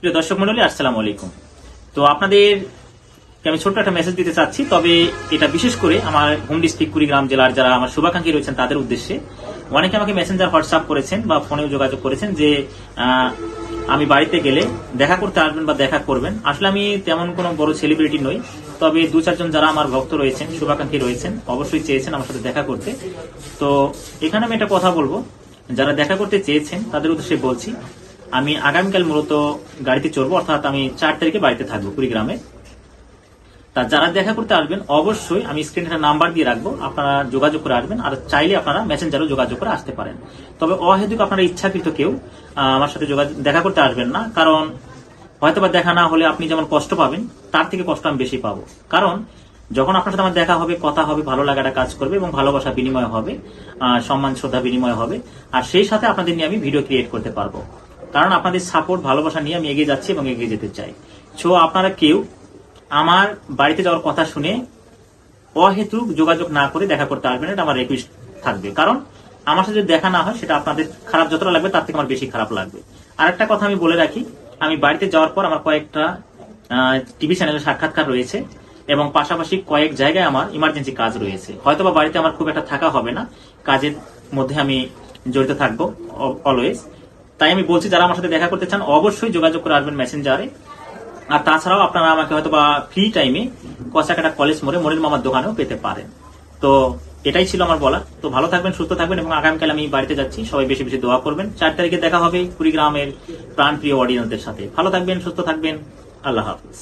প্রিয় দর্শক মন্ডলী, আসসালামু আলাইকুম। তো আপনাদের আমি ছোট্ট একটা মেসেজ দিতে চাচ্ছি, তবে এটা বিশেষ করে আমার হোম ডিস্ট্রিক্ট কুড়িগ্রাম জেলার যারা আমার শুভাকাঙ্ক্ষী রয়েছেন তাদের উদ্দেশ্যে। অনেকে আমাকে মেসেঞ্জার হোয়াটসঅ্যাপ করেছেন বা ফোনেও যোগাযোগ করেছেন যে আমি বাড়িতে গেলে দেখা করতে আসবেন বা দেখা করবেন। আসলে আমি তেমন কোনো বড় সেলিব্রিটি নই, তবে দু চারজন যারা আমার ভক্ত রয়েছেন, শুভাকাঙ্ক্ষী রয়েছেন, অবশ্যই চেয়েছেন আমার সাথে দেখা করতে। তো এখানে আমি একটা কথা বলবো, যারা দেখা করতে চেয়েছেন তাদের উদ্দেশ্যে বলছি, আমি আগামীকাল মূলত গাড়িতে চড়বো, অর্থাৎ আমি 4 তারিখে বাড়িতে থাকবো কুড়িগ্রামে। তা যারা দেখা করতে আসবেন অবশ্যই আমি স্ক্রিনে একটা নাম্বার দিয়ে রাখবো, আপনারা যোগাযোগ করে আসবেন। আর চাইলে আপনারা মেসেঞ্জারও যোগাযোগ করে আসতে পারেন। তবে অহেতুক আপনারা ইচ্ছাকৃত কেউ আমার সাথে দেখা করতে আসবেন না, কারণ হয়তোবা দেখা না হলে আপনি যেমন কষ্ট পাবেন তার থেকে কষ্ট আমি বেশি পাবো। কারণ যখন আপনার সাথে আমার দেখা হবে, কথা হবে, ভালো লাগাটা কাজ করবে এবং ভালোবাসা বিনিময় হবে, সম্মান শ্রদ্ধা বিনিময় হবে। আর সেই সাথে আপনাদের নিয়ে আমি ভিডিও ক্রিয়েট করতে পারবো, কারণ আপনাদের সাপোর্ট ভালোবাসা নিয়ে আমি এগিয়ে যাচ্ছি এবং এগিয়ে যেতে চাই। সো আপনারা কেউ আমার বাড়িতে যাওয়ার কথা শুনে অহেতুক যোগাযোগ না করে দেখা করতে আসবেন, এটা আমার রিকোয়েস্ট থাকবে। কারণ আমার সাথে যদি দেখা না হয়, সেটা আপনাদের খারাপ যতটা লাগবে তার থেকে আমার বেশি খারাপ লাগবে। আর একটা কথা আমি বলে রাখি, আমি বাড়িতে যাওয়ার পর আমার কয়েকটা টিভি চ্যানেলে সাক্ষাৎকার রয়েছে এবং পাশাপাশি কয়েক জায়গায় আমার ইমার্জেন্সি কাজ রয়েছে। হয়তোবা বাড়িতে আমার খুব একটা থাকা হবে না, কাজের মধ্যে আমি জড়িত থাকবো অলওয়েজ। তাই আমি বলছি, যারা আমার সাথে দেখা করতে চান অবশ্যই যোগাযোগ করে আসবেন মেসেঞ্জারে। আর তাছাড়াও আপনারা আমাকে হয়তো বা ফ্রি টাইমে কচাকাটা কলেজ মোড়ে মনির মামার দোকানেও পেতে পারেন। তো এটাই ছিল আমার বলা। তো ভালো থাকবেন, সুস্থ থাকবেন এবং আগামীকাল আমি বাড়িতে যাচ্ছি, সবাই বেশি বেশি দোয়া করবেন। 4 তারিখে দেখা হবে কুড়িগ্রামের প্রাণপ্রিয় অডিয়েন্সদের সাথে। ভালো থাকবেন, সুস্থ থাকবেন, আল্লাহ হাফিজ।